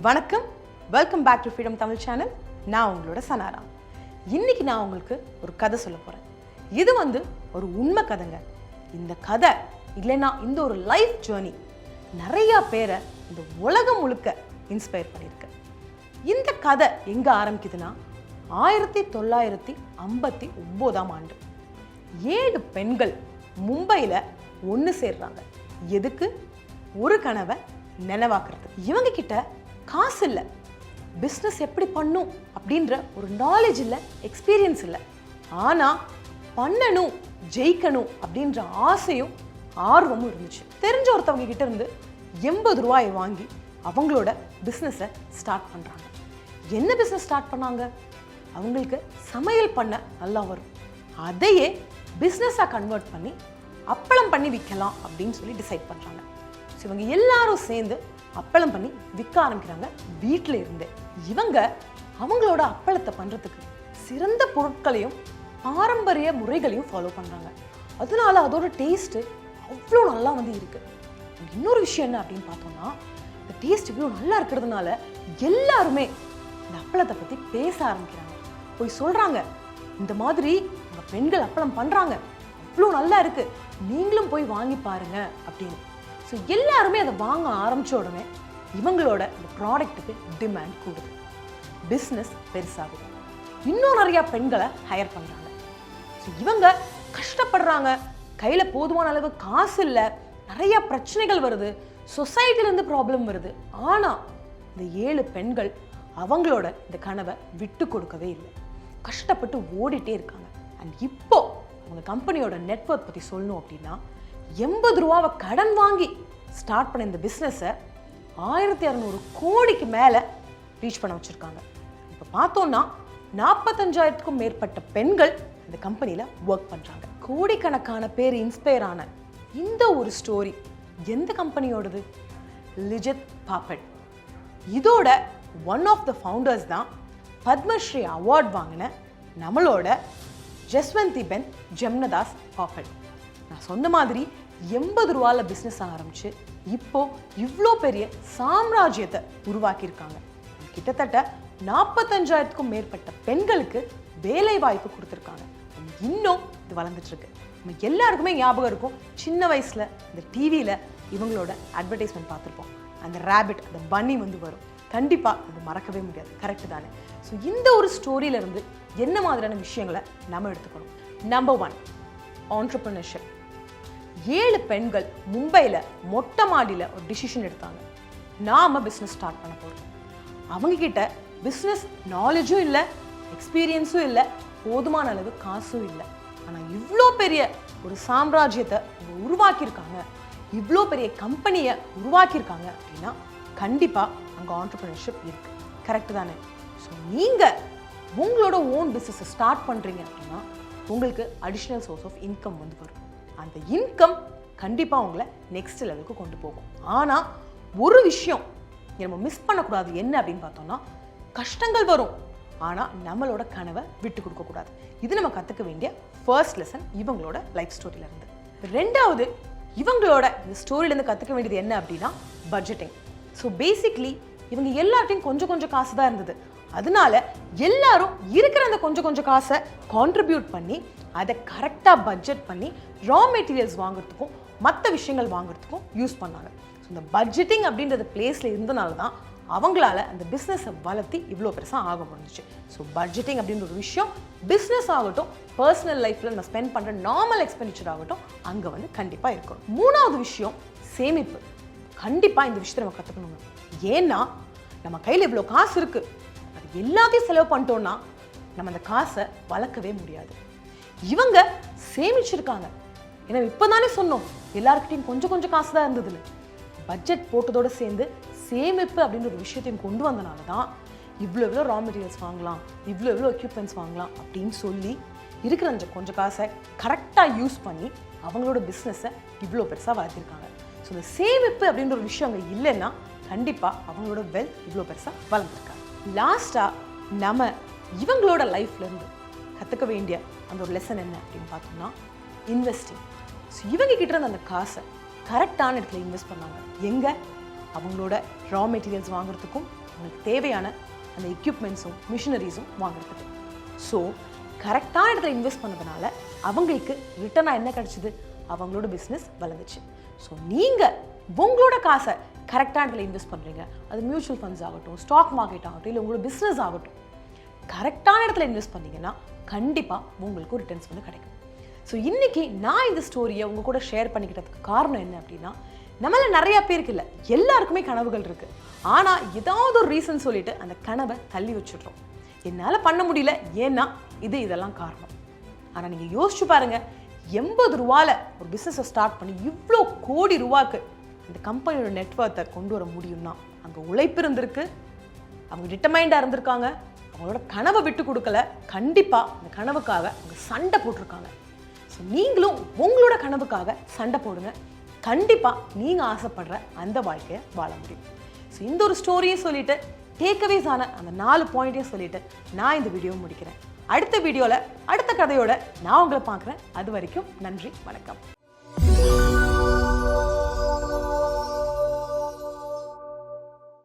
வணக்கம், welcome back to freedom Tamil channel. நான் உங்களோட சனாரா. இன்னைக்கு நான் உங்களுக்கு ஒரு கதை சொல்ல போகிறேன். இது ஒரு உண்மை கதைங்க. இந்த கதை இல்லைன்னா இந்த ஒரு லைஃப் ஜேர்னி நிறையா பேரை இந்த உலகம் முழுக்க இன்ஸ்பயர் பண்ணியிருக்கு. இந்த கதை எங்கே ஆரம்பிக்குதுன்னா 1959ஆம் ஆண்டு 7 பெண்கள் மும்பையில் ஒன்று சேர்றாங்க. எதுக்கு? ஒரு கனவை நினைவாக்குறது. இவங்க கிட்ட காசு இல்லை, பிஸ்னஸ் எப்படி பண்ணும் அப்படின்ற ஒரு நாலேஜ் இல்லை, எக்ஸ்பீரியன்ஸ் இல்லை. ஆனால் பண்ணணும், ஜெயிக்கணும் அப்படின்ற ஆசையும் ஆர்வமும் இருந்துச்சு. தெரிஞ்ச ஒருத்தவங்க கிட்ட இருந்து 80 ரூபாயை வாங்கி அவங்களோட பிஸ்னஸை ஸ்டார்ட் பண்ணுறாங்க. என்ன பிஸ்னஸ் ஸ்டார்ட் பண்ணாங்க? அவங்களுக்கு சமையல் பண்ண நல்லா வரும், அதையே பிஸ்னஸாக கன்வெர்ட் பண்ணி அப்பளம் பண்ணி விற்கலாம் அப்படின்னு சொல்லி டிசைட் பண்ணுறாங்க. ஸோ இவங்க எல்லாரும் சேர்ந்து அப்பளம் பண்ணி விற்க ஆரம்பிக்கிறாங்க வீட்டில் இருந்தே. இவங்க அவங்களோட அப்பளத்தை பண்ணுறதுக்கு சிறந்த பொருட்களையும் பாரம்பரிய முறைகளையும் ஃபாலோ பண்ணுறாங்க. அதனால அதோட டேஸ்ட்டு அவ்வளோ நல்லா இருக்கு. இன்னொரு விஷயம் என்ன அப்படின்னு பார்த்தோம்னா, இந்த டேஸ்ட் இவ்வளோ நல்லா இருக்கிறதுனால எல்லாருமே இந்த அப்பளத்தை பற்றி பேச ஆரம்பிக்கிறாங்க. போய் சொல்கிறாங்க, இந்த மாதிரி உங்கள் பெண்கள் அப்பளம் பண்ணுறாங்க, அவ்வளோ நல்லா இருக்குது, நீங்களும் போய் வாங்கி பாருங்க அப்படின்னு. ஸோ எல்லாருமே அதை வாங்க ஆரம்பித்த உடனே இவங்களோட இந்த ப்ராடக்ட்டுக்கு டிமாண்ட் கூடுது, பிஸ்னஸ் பெருசாகுது. இன்னும் நிறையா பெண்களை ஹையர் பண்ணுறாங்க. ஸோ இவங்க கஷ்டப்படுறாங்க, கையில் போதுமான அளவு காசு இல்லை, நிறையா பிரச்சனைகள் வருது, சொசைட்டிலேருந்து ப்ராப்ளம் வருது. ஆனால் இந்த 7 பெண்கள் அவங்களோட இந்த கனவை விட்டு கொடுக்கவே இல்லை, கஷ்டப்பட்டு ஓடிட்டே இருக்காங்க. அண்ட் இப்போ அவங்க கம்பெனியோட நெட்வொர்க் பற்றி சொல்லணும் அப்படின்னா, 80 ரூபாவை கடன் வாங்கி ஸ்டார்ட் பண்ண இந்த பிஸ்னஸை 1600 கோடிக்கு மேலே ரீச் பண்ண வச்சுருக்காங்க. இப்போ பார்த்தோன்னா 45,000க்கும் மேற்பட்ட பெண்கள் இந்த கம்பெனியில் ஒர்க் பண்ணுறாங்க. கோடிக்கணக்கான பேர் இன்ஸ்பயர் ஆன இந்த ஒரு ஸ்டோரி எந்த கம்பெனியோடது? லிஜத் பாப்பட். இதோட ஒன் ஆஃப் த ஃபவுண்டர்ஸ் தான் பத்மஸ்ரீ அவார்ட் வாங்கின நம்மளோட ஜஸ்வந்தி பென் ஜெம்னதாஸ் பாப்பட். நான் சொன்ன மாதிரி 80 ரூபாயில் பிஸ்னஸ் ஆரம்பிச்சு இப்போ இவ்வளோ பெரிய சாம்ராஜ்யத்தை உருவாக்கியிருக்காங்க. கிட்டத்தட்ட 45,000க்கும் மேற்பட்ட பெண்களுக்கு வேலை வாய்ப்பு கொடுத்துருக்காங்க. இன்னும் இது வளர்ந்துட்டு இருக்கு. நம்ம எல்லாருக்குமே ஞாபகம் இருக்கும், சின்ன வயசுல இந்த டிவியில் இவங்களோட அட்வர்டைஸ்மெண்ட் பார்த்துருப்போம். அந்த ரேபிட், அந்த பன்னி வரும். கண்டிப்பாக அது மறக்கவே முடியாது. கரெக்டு தானே? ஸோ இந்த ஒரு ஸ்டோரியிலேருந்து என்ன மாதிரியான விஷயங்களை நம்ம எடுத்துக்கணும்? Number 1, entrepreneurship. 7 பெண்கள் மும்பையில் மொட்டை மாடியில் ஒரு டிசிஷன் எடுத்தாங்க, நாம் பிஸ்னஸ் ஸ்டார்ட் பண்ண போகிறோம். அவங்கக்கிட்ட பிஸ்னஸ் நாலேஜும் இல்லை, எக்ஸ்பீரியன்ஸும் இல்லை, போதுமான அளவு காசும் இல்லை. ஆனால் இவ்வளோ பெரிய ஒரு சாம்ராஜ்யத்தை உருவாக்கியிருக்காங்க, இவ்வளோ பெரிய கம்பெனியை உருவாக்கியிருக்காங்க அப்படின்னா கண்டிப்பாக அங்கே ஆண்டர்ப்ரனர்ஷிப் இருக்குது. கரெக்டு தானே? ஸோ நீங்கள் உங்களோட ஓன் பிஸ்னஸை ஸ்டார்ட் பண்ணுறீங்க அப்படின்னா உங்களுக்கு அடிஷ்னல் சோர்ஸ் ஆஃப் இன்கம் வரும். அந்த இன்கம் கண்டிப்பாக உங்களை நெக்ஸ்ட் லெவலுக்கு கொண்டு போகும். ஆனால் ஒரு விஷயம் நம்ம மிஸ் பண்ணக்கூடாது, என்ன அப்படின்னு பார்த்தோம்னா, கஷ்டங்கள் வரும், ஆனால் நம்மளோட கனவை விட்டு கொடுக்கக்கூடாது. இது நம்ம கற்றுக்க வேண்டிய ஃபர்ஸ்ட் லெசன் இவங்களோட லைஃப் ஸ்டோரியிலேருந்து. ரெண்டாவது, இவங்களோட இந்த ஸ்டோரியிலேருந்து கற்றுக்க வேண்டியது என்ன அப்படின்னா பட்ஜெட்டிங். ஸோ பேசிக்லி இவங்க எல்லார்ட்டையும் கொஞ்சம் கொஞ்சம் காசு தான் இருந்தது. அதனால எல்லாரும் இருக்கிற அந்த கொஞ்சம் காசை கான்ட்ரிபியூட் பண்ணி அதை கரெக்டாக பட்ஜெட் பண்ணி ரா மெட்டீரியல்ஸ் வாங்குறதுக்கும் மற்ற விஷயங்கள் வாங்குறதுக்கும் யூஸ் பண்ணாங்க. ஸோ இந்த பட்ஜெட்டிங் அப்படின்றது பிளேஸில் இருந்தனால தான் அவங்களால அந்த பிஸ்னஸை வளர்த்தி இவ்வளோ பெருசாக ஆக முடிஞ்சிச்சு. ஸோ பட்ஜெட்டிங் அப்படின்ற ஒரு விஷயம் பிஸ்னஸ் ஆகட்டும், பர்சனல் லைஃப்பில் நம்ம ஸ்பெண்ட் பண்ணுற நார்மல் எக்ஸ்பெண்டிச்சர் ஆகட்டும், அங்கே கண்டிப்பாக இருக்கணும். மூணாவது விஷயம் சேமிப்பு. கண்டிப்பாக இந்த விஷயத்தை நம்ம கற்றுக்கணுங்க. ஏன்னா நம்ம கையில் இவ்வளோ காசு இருக்குது, அது எல்லாத்தையும் செலவு பண்ணிட்டோம்னா நம்ம அந்த காசை வளர்க்கவே முடியாது. இவங்க சேமிச்சிருக்காங்க. ஏன்னா இப்போ தானே சொன்னோம், எல்லாருக்கிட்டையும் கொஞ்சம் காசு தான் இருந்ததுன்னு. பட்ஜெட் போட்டதோடு சேர்ந்து சேமிப்பு அப்படின்ற ஒரு விஷயத்தையும் கொண்டு வந்தனால தான் இவ்வளோ ரா மெட்டீரியல்ஸ் வாங்கலாம், இவ்வளோ எக்யூப்மெண்ட்ஸ் வாங்கலாம் அப்படின்னு சொல்லி இருக்கிற அந்த கொஞ்சம் காசை கரெக்டாக யூஸ் பண்ணி அவங்களோட பிஸ்னஸை இவ்வளோ பெருசாக வளர்த்திருக்காங்க. ஸோ இந்த சேமிப்பு அப்படின்ற ஒரு விஷயம் அங்கே இல்லைன்னா கண்டிப்பாக அவங்களோட வெல்த் இவ்வளோ பெருசாக வளர்ந்துருக்காங்க. லாஸ்ட்டாக நம்ம இவங்களோட லைஃப்லேருந்து கற்றுக்க வேண்டிய அந்த ஒரு லெசன் என்ன அப்படின்னு பார்த்தோம்னா இன்வெஸ்டிங். ஸோ இவங்க கிட்ட இருந்த அந்த காசை கரெக்டான இடத்துல இன்வெஸ்ட் பண்ணாங்க. எங்கே? அவங்களோட ரா மெட்டீரியல்ஸ் வாங்குறதுக்கும் உங்களுக்கு தேவையான அந்த எக்யூப்மெண்ட்ஸும் மிஷினரிஸும் வாங்குறதுக்கு. ஸோ கரெக்டான இடத்துல இன்வெஸ்ட் பண்ணதுனால அவங்களுக்கு ரிட்டர்னாக என்ன கிடைச்சிது? அவங்களோட பிஸ்னஸ் வளர்ந்துச்சு. ஸோ நீங்கள் உங்களோட காசை கரெக்டான இடத்துல இன்வெஸ்ட் பண்ணுறீங்க, அது மியூச்சுவல் ஃபண்ட்ஸ் ஆகட்டும், ஸ்டாக் மார்க்கெட் ஆகட்டும், இல்லை உங்களோட பிஸ்னஸ் ஆகட்டும், கரெக்டான இடத்துல இன்வெஸ்ட் பண்ணீங்கன்னா கண்டிப்பாக உங்களுக்கு ரிட்டர்ன்ஸ் வந்து கிடைக்கும். ஸோ இன்றைக்கி நான் இந்த ஸ்டோரியை உங்கள் கூட ஷேர் பண்ணிக்கிட்டதுக்கு காரணம் என்ன அப்படின்னா, நம்மள நிறையா பேருக்கு இல்லை, எல்லாருக்குமே கனவுகள் இருக்குது. ஆனால் ஏதாவது ஒரு ரீசன் சொல்லிட்டு அந்த கனவை தள்ளி வச்சுடுறோம். என்னால் பண்ண முடியல, ஏன்னா இதெல்லாம் காரணம். ஆனால் நீங்கள் யோசிச்சு பாருங்கள், 80 ரூபாயில் ஒரு பிஸ்னஸை ஸ்டார்ட் பண்ணி இவ்வளோ கோடி ரூபாய்க்கு இந்த கம்பெனியோட நெட்வொர்த்தை கொண்டு வர முடியும்னா அங்கே உழைப்பு இருந்திருக்கு, அவங்க டிட்டர்மைண்டாக இருந்திருக்காங்க, அவங்களோட கனவை விட்டு கொடுக்கல, கண்டிப்பாக அந்த கனவுக்காக அவங்க சண்டை போட்டிருக்காங்க. ஸோ நீங்களும் உங்களோட கனவுக்காக சண்டை போடுங்க, கண்டிப்பாக நீங்கள் ஆசைப்படுற அந்த வாழ்க்கையை வாழ முடியும். ஸோ இந்த ஒரு ஸ்டோரியை சொல்லிவிட்டு, டேக்அவேஸ் ஆன அந்த 4 பாயிண்ட்டையும் சொல்லிவிட்டு நான் இந்த வீடியோவை முடிக்கிறேன். அடுத்த வீடியோவில் அடுத்த கதையோட நான் உங்களை பார்க்குறேன். அது வரைக்கும் நன்றி, வணக்கம்.